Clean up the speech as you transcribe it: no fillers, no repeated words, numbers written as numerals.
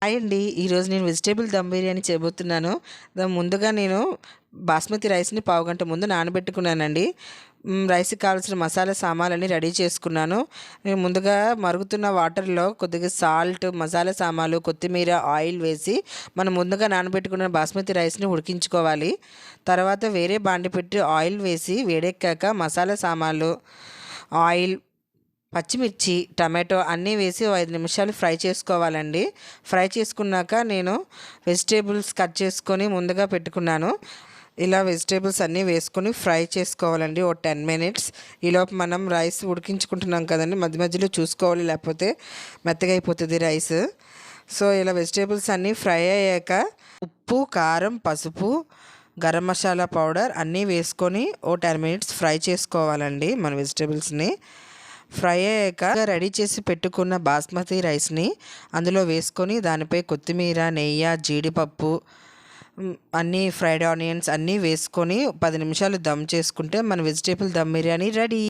Hi అండి. ఈరోజు నేను వెజిటేబుల్ దమ్ బిర్యానీ చేయబోతున్నాను. ముందుగా నేను బాస్మతి రైస్‌ని పావుగంట ముందు నానబెట్టుకున్నానండి. రైస్‌కి కావాల్సిన మసాలా సామాన్లన్నీ రెడీ చేసుకున్నాను. నేను ముందుగా మరుగుతున్న వాటర్‌లో కొద్దిగా సాల్ట్, మసాలా సామాన్లు, కొత్తిమీర, ఆయిల్ వేసి మనం ముందుగా నానబెట్టుకున్న బాస్మతి రైస్‌ని ఉడికించుకోవాలి. తర్వాత వేరే బాండి పెట్టి ఆయిల్ వేసి వేడెక్కాక మసాలా సామాన్లు, ఆయిల్, పచ్చిమిర్చి, టమాటో అన్నీ వేసి ఓ 5 నిమిషాలు ఫ్రై చేసుకోవాలండి. ఫ్రై చేసుకున్నాక నేను వెజిటేబుల్స్ కట్ చేసుకొని ముందుగా పెట్టుకున్నాను. ఇలా వెజిటేబుల్స్ అన్నీ వేసుకొని ఫ్రై చేసుకోవాలండి ఓ 10 మినిట్స్. ఈలోపు మనం రైస్ ఉడికించుకుంటున్నాం కదండీ! మధ్య మధ్యలో చూసుకోవాలి, లేకపోతే మెత్తగా అయిపోతుంది రైస్. సో, ఇలా వెజిటేబుల్స్ అన్నీ ఫ్రై అయ్యాక ఉప్పు, కారం, పసుపు, గరం మసాలా పౌడర్ అన్నీ వేసుకొని ఓ 10 మినిట్స్ ఫ్రై చేసుకోవాలండి మన వెజిటేబుల్స్‌ని. ఫ్రై అయ్యాక రెడీ చేసి పెట్టుకున్న బాస్మతి రైస్‌ని అందులో వేసుకొని దానిపై కొత్తిమీర, నెయ్యి, జీడిపప్పు, అన్నీ ఫ్రైడ్ ఆనియన్స్ అన్నీ వేసుకొని 10 నిమిషాలు దమ్ చేసుకుంటే మన వెజిటేబుల్ దమ్ బిర్యానీ రెడీ.